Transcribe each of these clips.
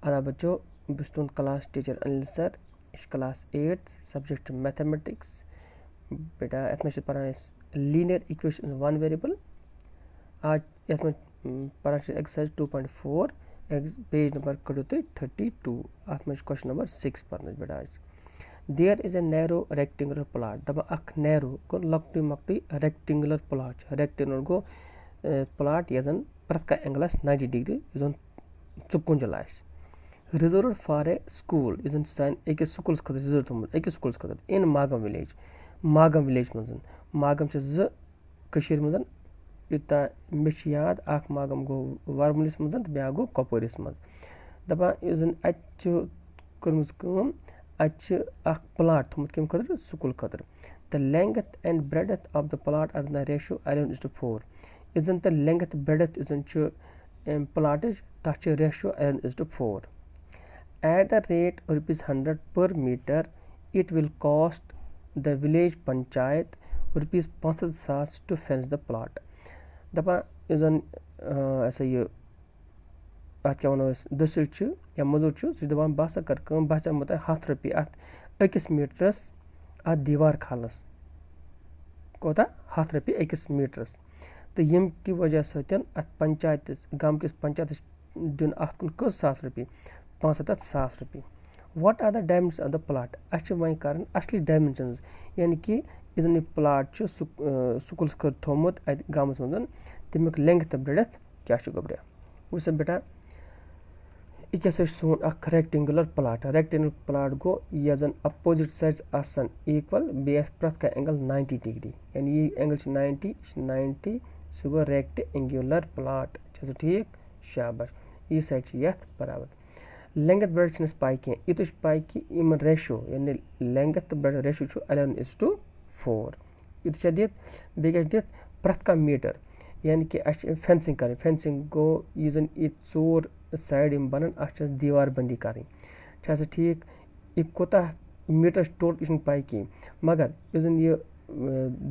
आदा बच्चों बस तुंद class teacher Anil sir class 8 subject mathematics बेटा अत में पान लीनियर इक्वेशन वन वेरिएबल आज यथ में पान एक्सरसाइज 2.4 पेज नंबर कड़ो तुम 32 अत में क्वेश्चन नंबर 6 पान बेटा आज there is a narrow rectangular plot दपा अख नैरो गो लक्टी मक्टी रेक्टेंगुलर प्लॉट रेक्टेंगुलर गो प्लॉट यह प्रत का एंगल 90 डिग्री यह चुकुंजल आस रिजर्व फॉर ए स्कूल यह सान अकिस स्कूलस खतर रिजर्व थोमुत अकिस स्कूलस खतर इन मागम विलेज मागम कशीर मज यूता मे याद अख मागम गो वरमुलिस मज तो ब्या गो कपवरिस मज दपा कर्म अख प्लॉट थोमुत कम खतर स्कूल खतर the length and breadth of the plot are the ratio 11:4 यह तो लेंथ ब्रेडथ यह प्लॉट तथ ratio 11:4 at the rate ₹100 per meter it will cost the village panchayat ₹5,000 to fence the plot दपा यह ऐसा ये अत क्या वो दसिल या मजूर सह दपान बह सा कर बह चमत ₹100 अत अकिस मीटरस अत दीवार खालस कोता ₹100 अकिस मीटरस तो यम की वजह सत अत पंचायत गाम किस पंचायत दिन अत कुन कस सास रुपये ₹65,000 what are the dimensions of the plot अच्छे वही कारण असली डायमेंशंस यानी कि यह प्लॉट स्कूल्स कर थोमुत गामस मज तमिक लेंथ ब्रेडथ क्या गोब्रे वुस बेटा यह सोन अख रेक्टेंगुलर प्लॉट गो यह जन अपोजिट साइड्स आसन इक्वल बेस प्रत का एंगल 90 डिग्री यानी ये एंगल 90 सह गो रेक्टेंगुलर प्लॉट ठीक शाबाश यह साइड यथ बराबर लेंथ ब्रेडथ पाई कह यूत पाई कि इन रेशो यानी लेंथ ब्रेडथ रेशो 11:4 यूत दित बे दित प्रत का मीटर यानी कि फेंसिंग कर फेंसिंग गो यह जन ये 4 साइड बन अ दीवार बंदी कर ठीक यह कोता मीटर टोटल यह पाई कह मगर यह जन यह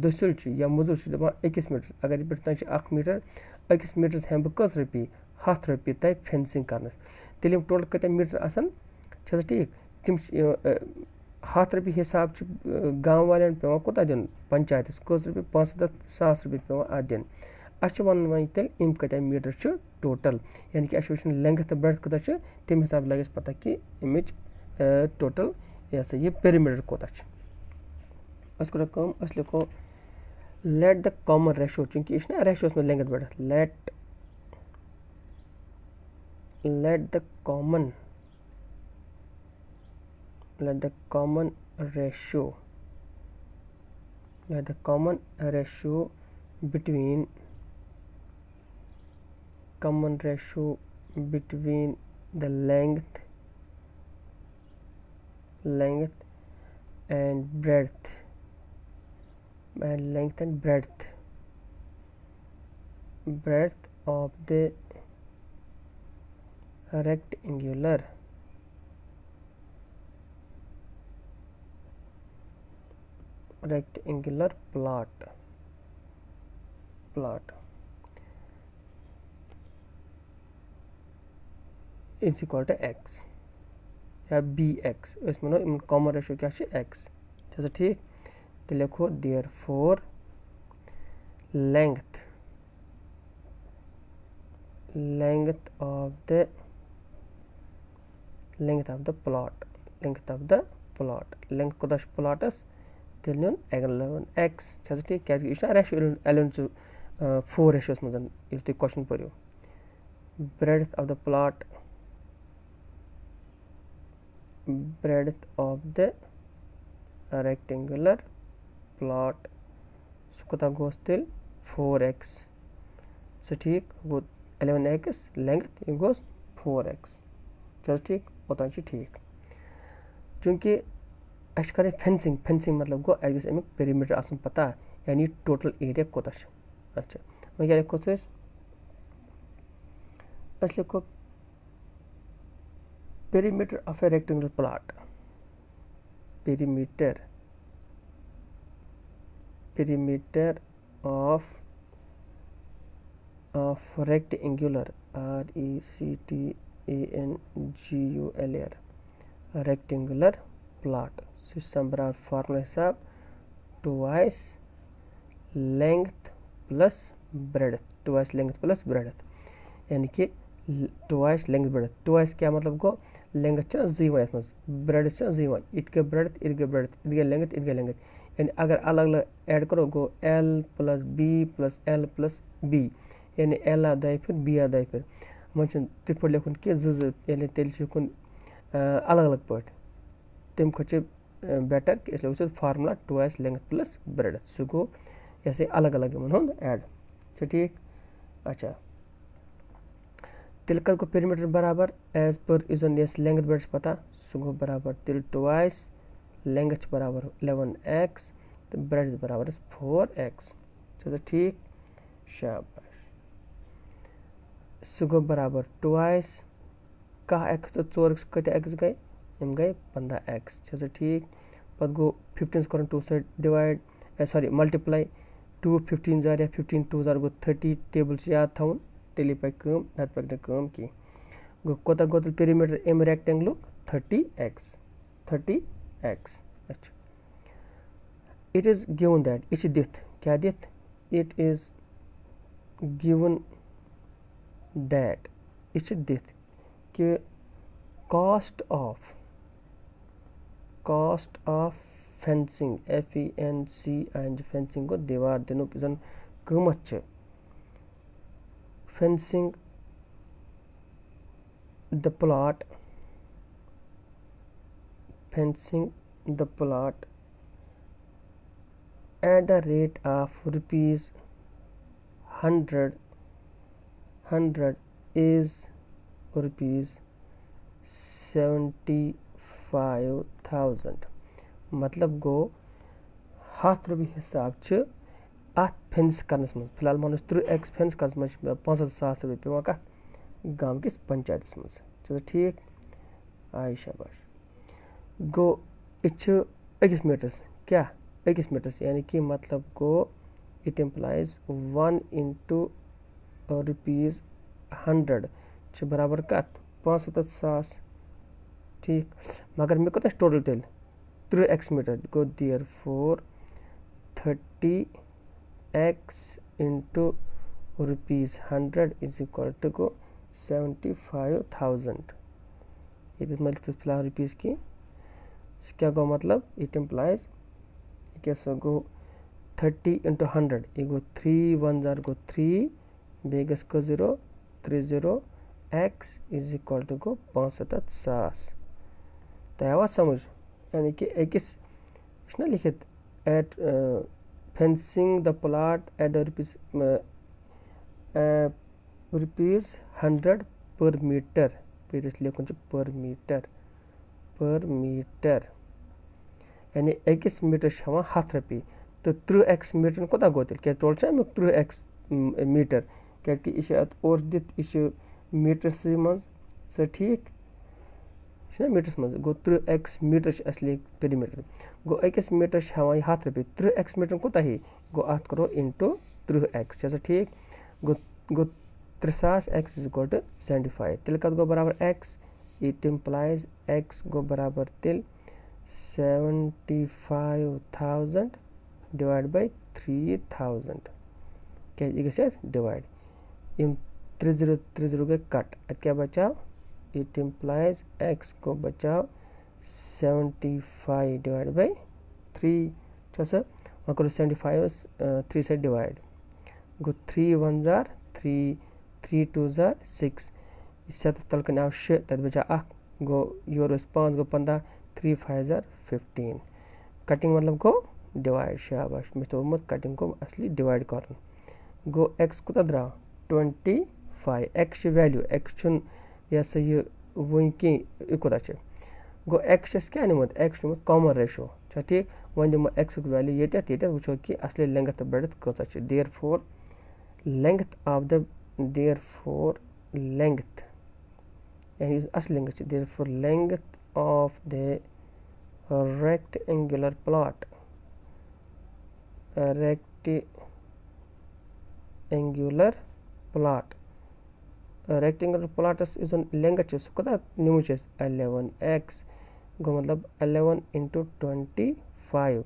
दसिल या मजूर दपान अकिस मीटर अगर यह पे 1 मीटर अकिस मीटरस हेम बह कस रुपये ₹100 तय फेंसिंग करनस तेल टोटल कत मीटर आसान ठीक तम ₹100 हिसाब गाँव वाले पे कोता दिन पंचायत कस रुपये ₹65,000 पे अत दिन वन वह तेल इम कत मीटर टोटल यानी कि वो लेंथ ब्रेडथ कत तम हिसाब लगे पता कि इमिच टोटल यह सा यह पेरीमीटर कोता करो लिखो लेट द कॉमन रेशो चूंकि यह रेशो में length breadth let the common ratio between the length and breadth of the rectangular plot is equal to x या bx इसमें कॉमन रेशो क्या x ठीक तो लिखो therefore length of the plot length कोता प्लॉटस तेल नुन एंगल x ठीक क्या रेशो 11:4 रेशोस मज ये तुम क्वेश्चन पढ़ो breadth of the rectangular plot कोता गोस तेल 4x ठीक गो 11x लेंथ यह गोस 4x ठीक ओतान ठीक चूंकि अस कर फेंसिंग मतलब गो अमिक पेरीमीटर आसन पता यानी टोटल एरिया कोता अच्छा वह क्या लिखो लिखो perimeter of A rectangular plot perimeter of rectangular rectangular RECTANGULAR rectangular plot. So बराबर फार्मूला हिसाब twice length plus breadth, twice length plus breadth, यानी कि twice length breadth. twice क्या मतलब गो length छ z वन मज breadth छ z वन इत के breadth इत के breadth इत के length इत के length, यानी अगर अलग अलग ऐड करो गो l plus b plus l plus b, यानी l आदाय फिर b आदाय फिर मन तिथ पे लेखुन कि ज यानी तेल छुन अलग अलग पट तम खो बेटर कि इसलिए उसे formula twice length plus breadth सो गो ऐसे अलग अलग मन ऐड अच्छा ठीक. अच्छा तिल को पेरीमीटर बराबर as per इजन yes length breadth पता सो गो बराबर तिल twice लेंथ बराबर 11x तो ब्रेड्थ बराबर 4x. चलो ठीक शाबाश. सो गो बराबर twice का x तो 4x कते x गए हम गए 15x. चलो ठीक. पद गो 15 करें 2 से डिवाइड सॉरी मल्टीप्लाई 2 15 जार या 15 2 जार गो 30 टेबल से याद था तेली पे कम नत पे कम की गो कोता गोतल पेरीमीटर एम रेक्टेंगल 30x. अच्छा it is given that each दिथ क्या दिथ it is given that each दिथ कि cost of fencing FENCING fencing को दीवार दिनों की जन कीमत छ fencing the plot at the rate of rupees 100 is rupees 75,000. मतलब गो हाथ रुपये हिसाब छ अत फेंस करनस मज फिलहाल मानुस 3x फेंस करनस मज 5,000 रुपये पेवान कत गांव किस पंचायत मज. चलो ठीक आई शाबाश. गो इच अकिस मीटर्स क्या अकिस मीटर्स यानी कि मतलब go it implies 1 into rupees 100 छ बराबर कत 75,000. ठीक मगर मे कत टोटल तेल 3x मीटर गो therefore 30x into rupees 100 is equal to go 75,000. ये मतलब फिलहाल रुपीस की क्या गो मतलब इट इम्प्लाइज कैसे गो 30 into 100 ये गो 3 1 जार गो 3 बेगस को 0 30 x is equal to go 75,000. तो आवाज समझ यानी कि एक इसने लिखित at fencing the plot at rupees 100 per metre फिर इसलिए कुछ पर मीटर यानी 21 मीटर हवा 7 रुपये तो 3x मीटर कोता गोतिल क्या टोल छ 3x मीटर क्या कि इसे और दित इसे मीटर से मज से ठीक मीटर मज गो 3x मीटर असली पेरीमीटर गो 21 मीटर हवा 7 रुपये 3x मीटर कोता ही गो अत करो इंटू 3x जैसे ठीक गो 3,000x is equal to 75 तिल कत गो बराबर x इट इम्प्लाइज x गो बराबर तिल 75,000 डिवाइड बाय 3,000 क्या ये डिवाइड इन 30 के कट क्या बचाओ इट इम्प्लाइज x को बचाओ 75 डिवाइड बाय 3 जैसे वहाँ करो 75 3 से डिवाइड गो 3 1 जार 3 3 2 जार 6 इससे तल के नाव श तद बचा go your 5 go 15 3 5 jar 15 cutting मतलब को डिवाइड शाबाश में तो मत कटिंग को असली डिवाइड करन गो x को तद्रा 25 x वैल्यू x चुन या सही वही की इको दाचे गो x क्या निमत x निमत कॉमन रेशियो अच्छा ठीक वन दिम x की वैल्यू ये वुचो कि असली लेंथ ब्रेड्थ कसा छ देयरफॉर लेंथ यानी असली लेंथ छ therefore length of the rectangular plot rectangular Pilatus is length सह कत निमु 11x गो मतलब 11 × 25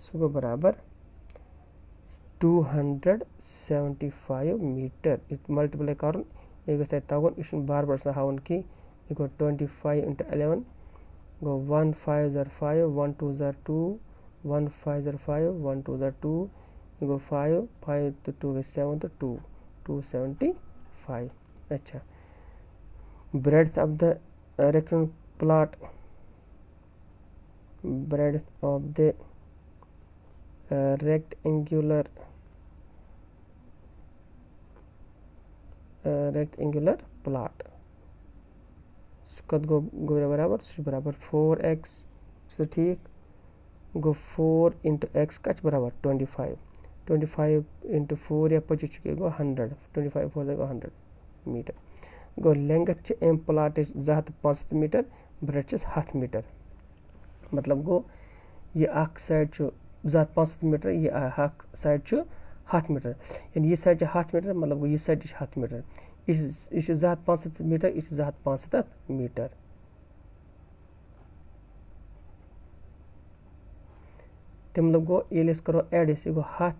सह गो बराबर 275 मीटर मल्टीप्लाई कर यह गई तगन यह बार बार हावन कि यह गो 25 × 11 गो 1 5 ज़र 5 1 2 ज़र 2 1 5 ज़र 5 1 2 ज़र 2 यह गो 5 5 तो 2 गई 7 तो 2 275 अच्छा breadth of the rectangular plot breadth of the rectangular plot कद गो बराबर बराबर 4x तो ठीक गो 4 × x कच बराबर 25 25 × 4 या 25 गो 100 25 4 गो 100 मीटर गो लेंथ एम प्लाट 250 मीटर ब्रेड 100 मीटर मतलब गो यह साइड 250 मीटर यह साइड 100 मीटर यानी यह साइड 100 मीटर मतलब गो यह साइड 100 मीटर यह 250 मीटर यह 250 मीटर तम मतलब गो ये करो एड यह गो 100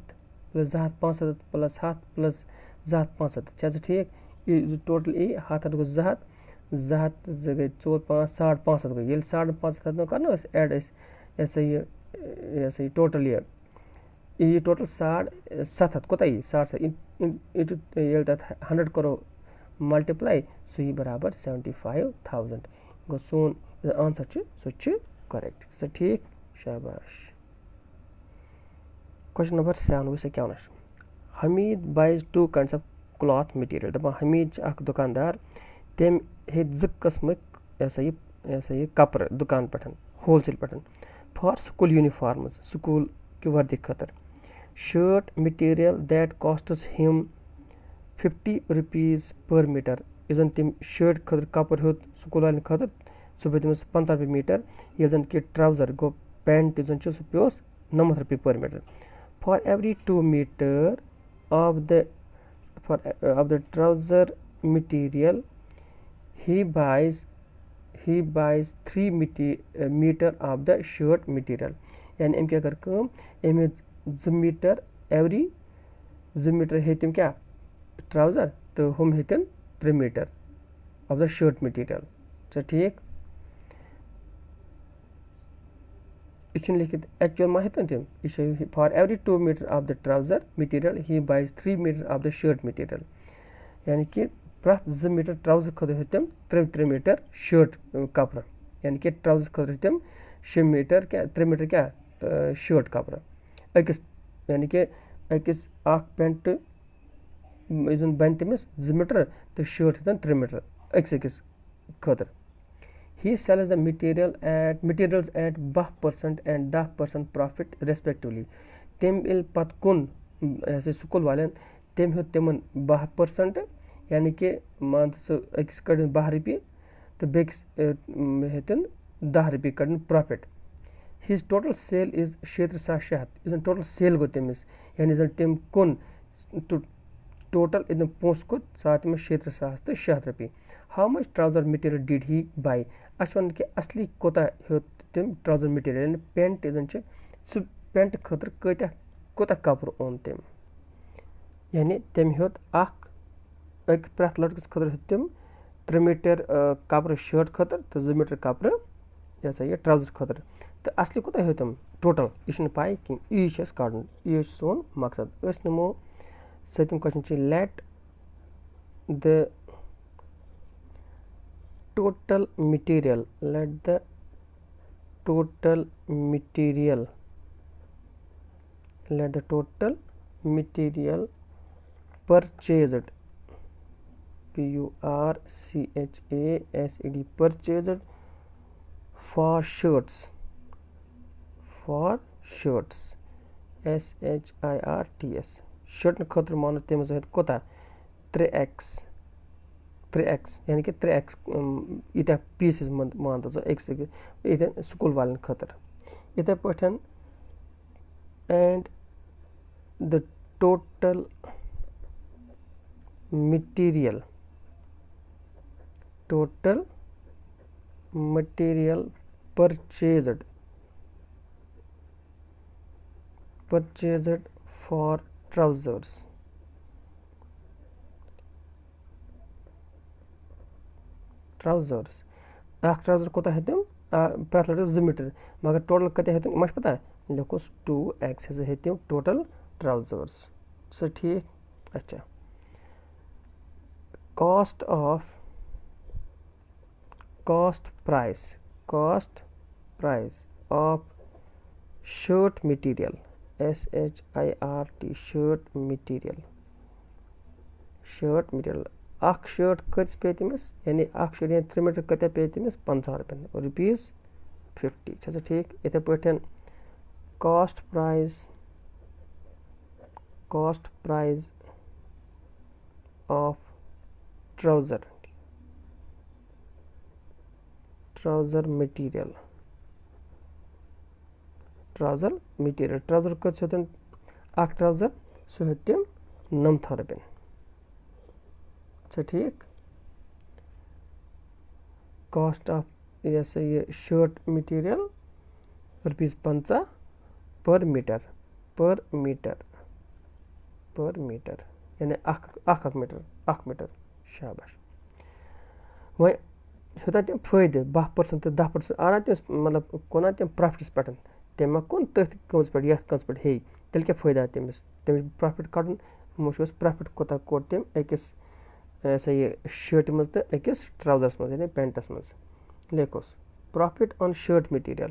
प्लस 250 प्लस 100 प्लस 250 ठीक यह टोटल यी 100 गो 200 गई 4 5 550 गई ये 550 कर एड यह सही टोटल यह टोटल 700 कोता यी 700 इंटू 100 करो मल्टीप्लाई सो यह बराबर 75,000 गो सोन आंसर सह करेक्ट सो ठीक शाबाश क्वेश्चन नंबर 7 वो क्या one Hamid buys 2 kinds of cloth material दपान हमीद दुकानदार तम हे 2 किस्म ये कपर दुकान पे होलसेल पे फॉर स्कूल यूनिफॉर्म्स स्कूल कि वर्दी खतर shirt material that costs him 50 rupees per metre यह तम शर्ट खतर कपर हो स्कूल वाले खतर सह पे तमिस 50 रुपये मीटर ये जन कि ट्राउजर गो पैंट सह पे 90 रुपये पर metre for every 2 meter of the trouser material he buys 3 meter of the shirt material यानी अम क्या कर अम 2 मीटर एवरी 2 मीटर हेतम क्या ट्राउजर तो हम हेतन 3 metre of the shirt material तो ठीक यह लिखित एक्चुअल मा हेतन तम यह for every 2 metre of the trouser material he buys 3 metre of the shirt material यानी कि प्रथ 2 मीटर ट्राउजर खतर हेतम 3 मीटर शर्ट कपर यानी कि ट्राउजर खतर हेतम 6 मीटर क्या 3 मीटर क्या शर्ट कपर अकिस यानी कि अकिस पेंट बन तमिस 2 मीटर तो शर्ट हेतन 3 मीटर अकिस खतर he sells the materials at 12% and 10% profit respectively तम इल पत कुन स्कूल वाले तम हो तमन 12% यानी कि मान सो अकिस कड़न 12 रुपये तो बेकिस हेतन 10 रुपये कड़न profit his total sale is 76,600 इस टोटल सेल गो तमिस यानी जन तम कुन टोटल इदम पोस को साथ में 76,600 रुपये how much trouser material did he by one कि असली कोता हो तम ट्राउजर मटीरियल पेंट जन सह पेंट खतर कोता कपर ओन तम यानी तम होत प्रथ लड़कस खतर तम 3 मीटर कपर शर्ट खतर तो 2 मीटर कपर यह ट्राउजर खतर तो असली कोता हो तम टोटल यह पाई कि यह कड़न यह सोन मकसद नमो 7th question let the total material purchased purchased for shirts shirts shirt खतर मान तम कोता 3x यानी कि 3x इतना पीसेस मान तो x इतन स्कूल वाले खतर इथे पठन and the total material total material purchased for trousers. اکھ ٹراوزر کوتاہ ہیٚتِم پرٛٮ۪تھ لَٹہِ 2 میٖٹر مگر ٹوٹل کۭتیاہ ہیٚتِم ما چھِ پتہ لیکھوس 2x ہسا ہیٚتِم ٹوٹل ٹراوزٲرٕس سُہ ٹھیٖک اچھا cost price of shirt material shirt material اکھ شٲٹ کۭتِس پیٚیہِ تٔمِس یعنی اکھ شٲٹ یعنی 3 میٖٹر کۭتیاہ پیٚیہِ تٔمِس 50 رۄپیَن ₹50 چھا سا ٹھیٖک یِتھَے پٲٹھۍ cost price of trouser material trouser کۭتِس ہیوٚتُن اکھ ٹراوزر سُہ ہیوٚتُن 90 رۄپیَن چھا ٹھیٖک کاسٹ آف یہِ ہسا یہِ شٲٹ مِٹیٖریل ₹50 پر میٖٹر یعنی اکھ میٖٹر شاباش وۄنۍ ہیوٚتنا تٔمۍ فٲیدٕ 12% تہٕ 10% آو نا تٔمِس مطلب کوٚر نا تٔمۍ پرٛافِٹَس پٮ۪ٹھ تٔمۍ ما کوٚن تٔتھۍ کٲنٛسہِ پٮ۪ٹھ یَتھ کٲنٛسہِ پٮ۪ٹھ ہیٚیہِ تیٚلہِ کیٛاہ فٲیدٕ آو تٔمِس پرٛافِٹ کَڑُن وٕچھو أسۍ پرٛافِٹ کوٗتاہ کوٚر تٔمۍ أکِس یہِ ہسا یہِ شٲٹہِ منٛز تہٕ أکِس ٹراوزَرَس منٛز یعنی پٮ۪نٛٹَس منٛز لیکھوس profit on shirt material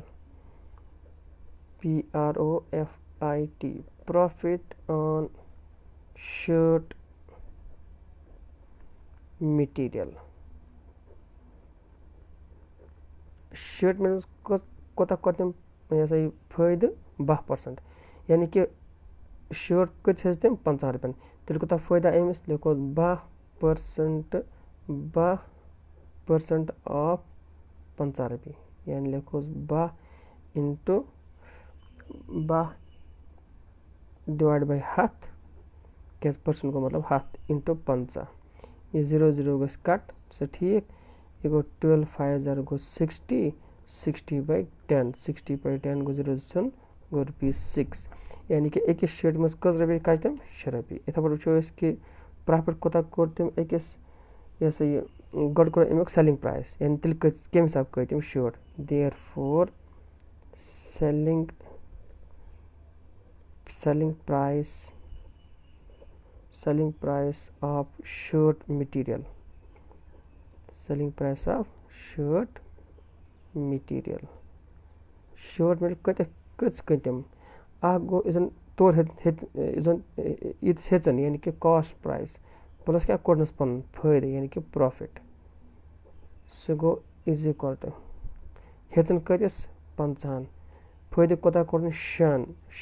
PROFIT profit on shirt material shirt منٛز کوتاہ کوٚر تٔمۍ یہِ ہسا یہِ فٲیدٕ 12% یعنی کہِ شٲٹ کۭتِس ہیٚژ تٔمۍ 50 رۄپیَن تیٚلہِ کوٗتاہ فٲیدٕ آو أمِس لیکھوس 12% آف 50 رۄپیہِ یعنی لیکھوس 12 ڈِوایڈ باے 100 کیٛازِ پٔرسَنٛٹ گوٚو مطلب 100 اِنٹُو 50 یہِ 0 گژھِ کَٹ سُہ ٹھیٖک یہِ گوٚو 12 5 0 گوٚو 60 باے 10 60 باے 10 گوٚو 0 ژھیوٚن گوٚو ₹6 یعنی کہِ أکِس شٲٹہِ منٛز کٔژ رۄپیہِ کَجہِ تٔمۍ 6 رۄپیہِ یِتھَے پٲٹھۍ وٕچھو أسۍ کہِ پرٛافِٹ کوٗتاہ کوٚر تٔمۍ أکِس یہِ ہسا یہِ گۄڈٕ کوٚر اَمیُک سٮ۪لِنٛگ پرٛایِس یعنی تیٚلہِ کَمہِ حِسابہٕ کٔرۍ تٔمۍ shirt therefore selling price of shirt material shirt material کۭتِس کٕنۍ تِم اکھ گوٚو یُس زَن تورٕ یُس زَن ییٖتِس ہیٚژٕن یعنی کہِ کاسٹ پرٛایِس پٕلَس کیٛاہ کوٚڑنَس پَنُن فٲیدٕ یعنی کہِ پرٛافِٹ سُہ گوٚو اِز اِکوَل ٹُہ ہیٚژٕن کۭتِس 50 فٲیدٕ کوتاہ کوٚڑنَس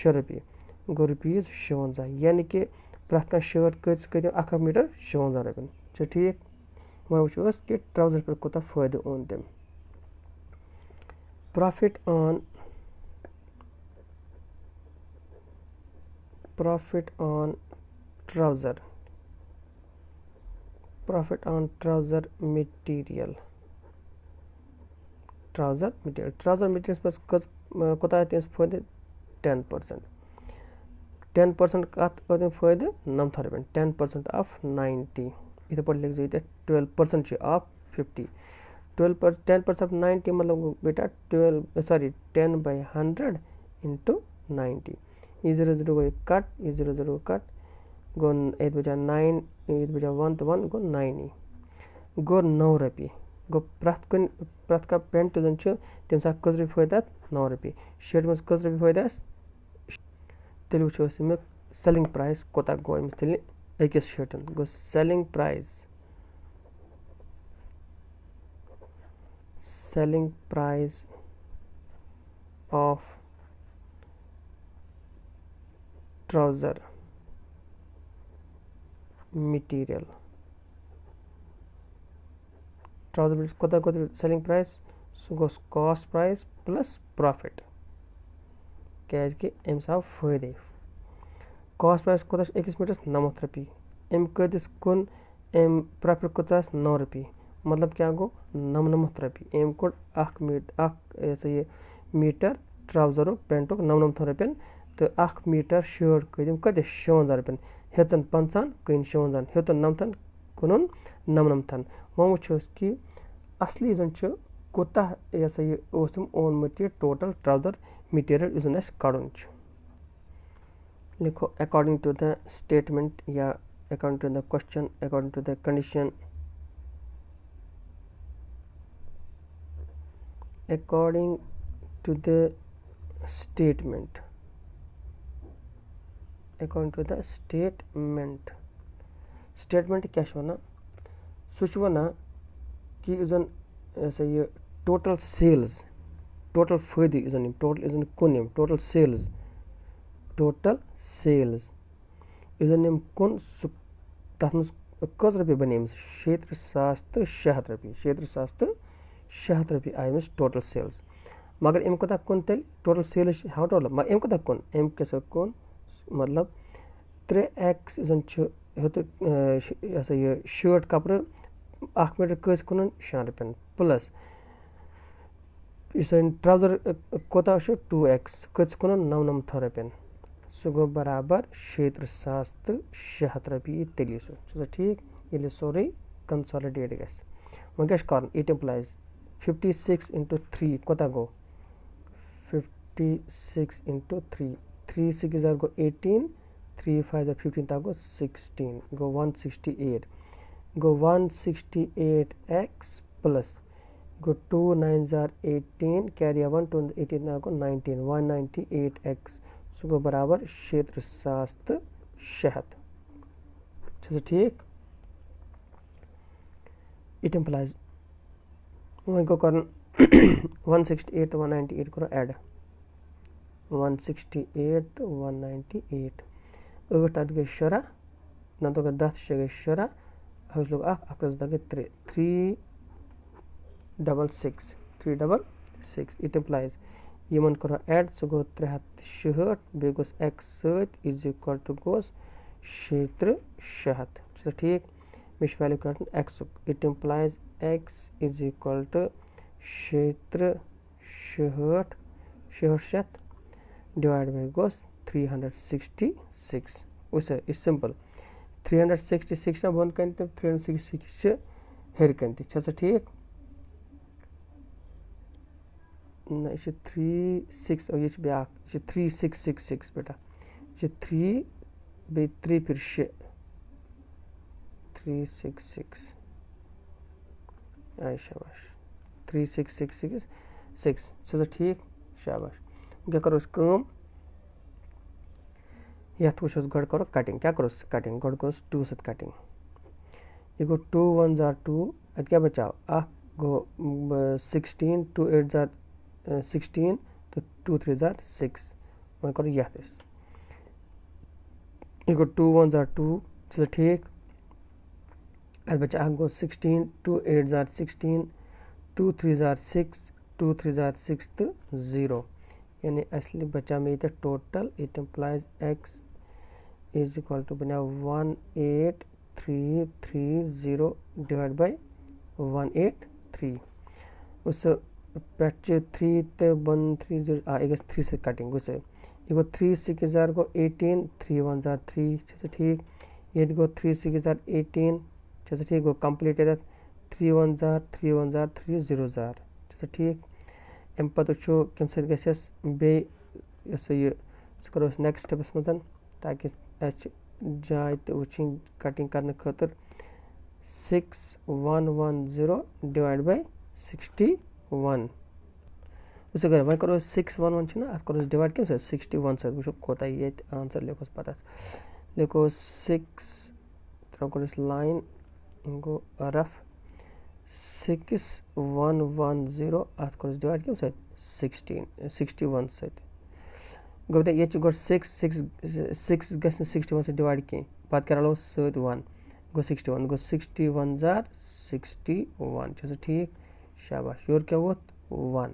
6 رۄپیہِ گوٚو ₹56 یعنی کہِ پرٛٮ۪تھ کانٛہہ شٲٹ کۭتِس کٔرۍ تٔمۍ اکھ میٖٹر 56 رۄپیَن چھا ٹھیٖک وۄنۍ وٕچھو أسۍ کہِ ٹراوزر پٮ۪ٹھ کوٗتاہ فٲیدٕ اوٚن تٔمۍ پرٛافِٹ آن ٹراوزر مِٹیٖریَل ٹراوزر مِٹیٖریلَس منٛز کوٗتاہ آو تٔمِس فٲیدٕ 10% کَتھ آو تٔمۍ فٲیدٕ 90 رۄپیَن 10% آف 90 یِتھَے پٲٹھۍ لیکھزِ ییٚتٮ۪تھ 12% چھِ آف 50 10% آف 90 مطلب گوٚو بیٹا 10 باے 100 اِنٹُو 90 یہِ 0 گوٚو یہِ کَٹ یہِ 0 گوٚو کَٹ گوٚو ییٚتہِ بَچیو 9 ییٚتہِ بَچیو 1 تہٕ 1 گوٚو 9 گوٚو 9 رۄپیہِ گوٚو پرٛٮ۪تھ کانٛہہ پٮ۪نٛٹ یُس زَن چھُ تٔمِس آو کٔژ رۄپیہِ فٲیدٕ اَتھ 9 رۄپیہِ شٲٹہِ منٛز کٔژ رۄپیہِ فٲیدٕ آسہِ تیٚلہِ وٕچھو أسۍ اَمیُک سٮ۪لِنٛگ پرٛایِس کوتاہ گوٚو أمِس تیٚلہِ أکِس شٲٹَن گوٚو selling price of trouser material کوتاہ گوٚو تیٚلہِ سٮ۪لِنٛگ پرٛایِس سُہ گوٚو کاسٹ پرٛایِس پٕلَس پرٛافِٹ کیٛازِکہِ أمِس آو فٲیدَے کاسٹ پرٛایِس کوٗتاہ چھُ أکِس میٖٹرَس 90 رۄپیہِ أمۍ کۭتِس کُن أمۍ پرٛافِٹ کۭژاہ آسہِ 9 رۄپیہِ मतलब क्या गो 99 रॉपये एम कोड ये मीटर ट्राउजर पेंट 99 रॉपयन तो 1 मीटर शर्ट कदम कत 57 रॉपयन हेचन 50 कन 57 हेतुन 90 कुन 99 वो वो कि असली जन कोता ये तम ओनमुत ये टोटल ट्राउजर मटीरियल इस कड़न लिखो अकॉर्डिंग टू द स्टेटमेंट या according to the question according to the condition according to the statement according to the statement क्या वना सह वना कि इजन ये टोटल सेल्स टोटल फायदे इजन टोटल इजन कुन टोटल सेल्स इजन कुन तथ मज कस रॉपये बने 70,000 तो 600 रॉपये 70,000 तो 600 रॉपये आय टोटल सेल्स मगर अम कोता कुन तेल टोटल सेल्स हाँ टोटल मगर अम कोता कुन अम कैसा कुन मतलब 3x इजन ये शर्ट कपड़ 1 मीटर कस कुन 6 रॉपयन प्लस इसन ट्राउजर कोता 2x कस कुन 99 रॉपयन सह गो बराबर 70,000 तो 600 रॉपये तेली सह ठीक ये सोरे कंसोलिडेट गस वो क्या कर इट इम्प्लाइज 56 into 3 कोता गो 56 into 3 3 6 go 18 3 5 15 ता गो 16 go 168 go 168x plus go 2 9 are 18 carry 1 to 18 ता गो 19 198x सो गो बराबर 70,000 600 ठीक इट इम्प्लाइज वहीं को कर 168 तो 198 करो ऐड 168 तो 198 ٲٹھ تَتھ گٔے 10 نَتہٕ گٔے 10 6 گٔے 10 أسۍ لوگ 1 1 10 گٔے 366 it implies یِمن کَرو ایڈ سُہ گوٚو 366 بیٚیہِ گوٚس x سۭتۍ is equal to گوٚس 600 چھُ ٹھیٖک مےٚ چھُ ویلیوٗ کَڑُن x it implies x is equal to 666 divided by goes 366 it's simple 366 na bon kan 366 her kan chha ठीक ना ये 36 और ये ब्याक ये 3666 बेटा ये 3 बे 3 फिर 366 आई शाबाश 3666 सो ठीक शाबाश क्या करो इस काम यथ वो गड करो कटिंग क्या करो कटिंग गड गो 2 सत कटिंग ये गो 2 1 are 2 अत क्या बचाओ गो 16 2 8 are 16 तो 2 3 are 6 वह करो यथ ये गो 2 1 are 2 चलो ठीक अत बचा गो 16 2 8 are 16 2 3 are 6 2 3 are 6 तो 0 यानी असली बचा में इधर total it implies x is equal to बना 18330 divided by 183 उस पैच 3 ते 130 एक 3 से कटिंग उसे ये 3 6 को 18 3 1 3 जैसे ठीक ये को 3 6 18 जैसे ठीक वो कंप्लीट है 3 1 3 1 3 0 जैसे ठीक अम पत कम सस बे ये करो नेक्स्ट स्टेपस मज ताकि जाय तो वुचन कटिंग करने खतर 6110 डिवाइड बाय 61 उस वह करो 611 अत करो डिवाइड कम 61 सो वो कोता ये आंसर लिखोस पता लिखो 6 त्रो लाइन इनको रफ 6110 अत करो डिवाइड कम 61 सत गो ये गो 6 गस 61 से डिवाइड कह पत कर सत 1 गो 61 गो 61 जार 61 ठीक शाबाश योर क्या वोत 1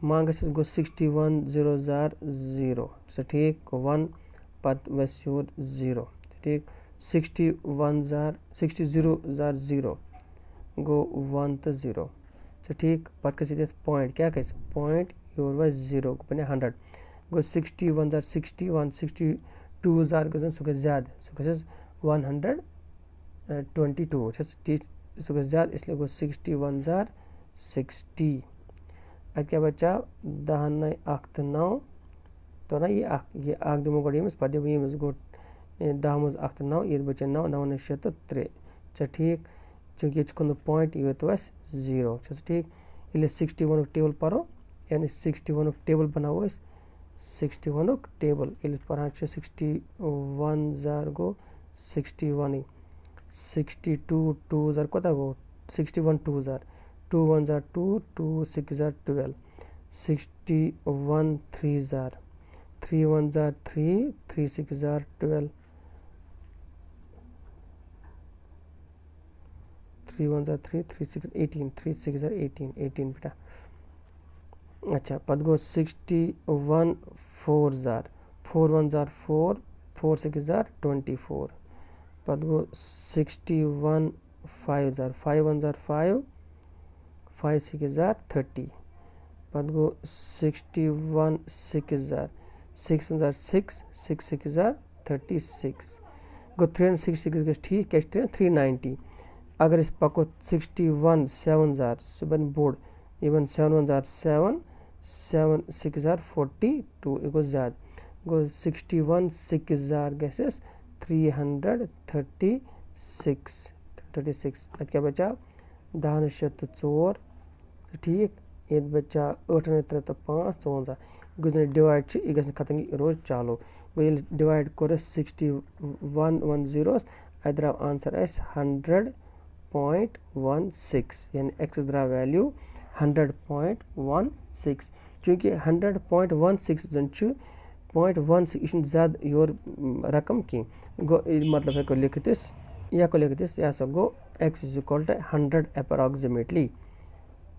मां गस गो 61 0 जार 0 ठीक 1 पत वस योर 0 ठीक 61 जार 60 0 जार 0 गो 1 तो 0 तो ठीक पत गो पॉइंट क्या गई पॉइंट योर वह 0 बने 100 गो 61 जार 61 62 जार गो सह ज्यादा सह 122 टीच सह ज्यादा इसलिए गो 61 जार 60 अत क्या बचा 10 9 तो 9 तो ना ये दिमो गो यमिस पत दिमो यमिस गो 10 मज 1 तो 9 ये बचे 9 9 6 तो 3 अच्छा ठीक चूँकि ये खुद पॉइंट ये तो 0 ठीक ये 61 टेबल पो यानी 61 टेबल बनाओ 61 टेबल ये पान 61 जार गो 61 62 2 जार कत गो 61 2 jar 2 1 jar 2 2 6 jar 12 61 3 jar 3 1 jar 3 3 6 jar 12 3 1 jar 3 3 6 18 3 6 jar 18 18 बेटा अच्छा पत गो 61 4 जार 4 1 जार 4 4 6 जार 24 पत गो 61 5 जार 5 1 जार 5 5 6 जार 30 पत गो 61 6 जार 6 1 जार 6 6 6 जार 36 गो 3 6 6 गो ठीक क्या 390 अगर इस पको 61 7 जार सह बन बोर्ड इवन 7 1 जार 7 7 6 जार 42 यह गो ज्यादा गो 61 6 जार गस 336 अत क्या बचा 10 6 तो 4 ठीक ये बचा 8 3 तो 5 54 गो डिवाइड यह गि खत्म रोज चालू गो ये डिवाइड कोर 61 1 zeros अत द्राव आंसर 100.16 यानी एक्स द्राव वैल्यू 100.16 चूँकि 100.16 जन 0.16 यह ज्यादा योर रकम कह गो मतलब हेको लिखित यह सो गो x is equal to 100 approximately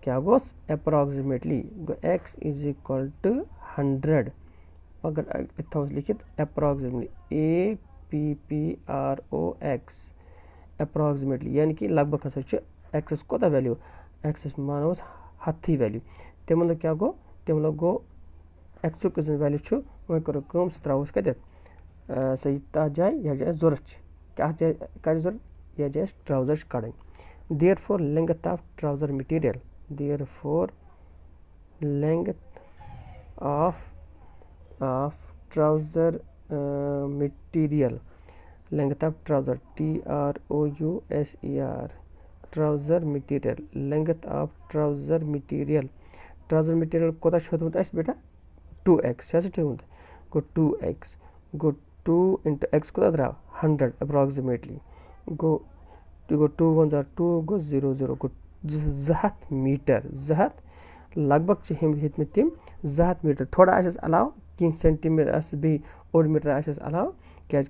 क्या गोस अप्रोक्सीमेटली गो x इज इक्वल टू 100 अगर थोस लिखित अप्रोक्सीमेटली APPROX अप्रोक्सीमेटली यानी कि लगभग हसा एक्स कोता वैल्यू एक्स मानो 100 वैल्यू तम मतलब क्या गो तम गो एक्स वैल्यू वह करो कम सह त्रो कत सही तथ जाए यह जाए जरूरत क्या जाए कर जरूरत यह जाए ट्राउजर कड़न therefore length of trouser material therefore length of trouser material length of trouser TROUSER trouser material length of trouser material कोता थोमुत बेटा 2x थोमुत गो 2x गो 2 into x कोता द्राव 100 अप्रोक्सीमेटली गो 2 1 जार 2 गो 0 0 गो 200 मीटर 200 लगभग हेतम तम 200 मीटर थोड़ा अलाव कह सेंटीमीटर बी ओड मीटर अलाव क्या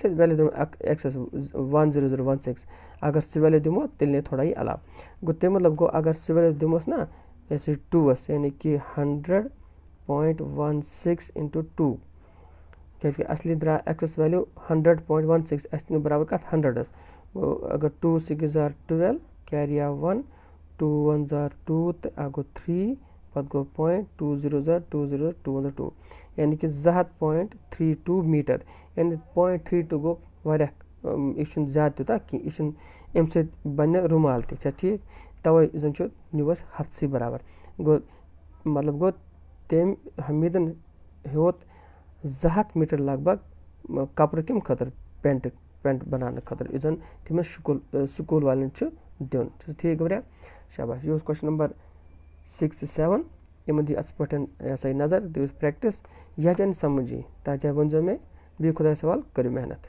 वैल्यू दम एक्स 10016 अगर सह वैल्यू दमो तेल थोड़ा ही अलाव गो तम मतलब गो अगर सह वैल्यू दमोस ना ऐसे 2 यानी कि 100.16 into 2 क्या असली द्रा एक्स वैल्यू 100.16 बराबर कत 100 गो अगर 2 6 जार 12 कैरी 1 2 1 जार 2 तो गो 3 पत गो पॉइंट 2 0 जार 2 0 2 1 2 यानी कि 200.32 मीटर यानी 0.32 गो वारिया यह ज्यादा तूता कि यह अम सत बन रुमाल ता ठीक तवे जन न्यूस 100 बराबर गो मतलब गो तम हमीदन होत 200 मीटर लगभग कपर कम खतर पेंट बनाने खतर यह जन तमिस स्कूल वाले दिन ठीक गया शाबाश यह क्वेश्चन नंबर 6 to 7 इन दी अस पे नजर दिव प्रैक्टिस यह जाए समझी ता जाए वो मे बी खुदा सवाल करो मेहनत।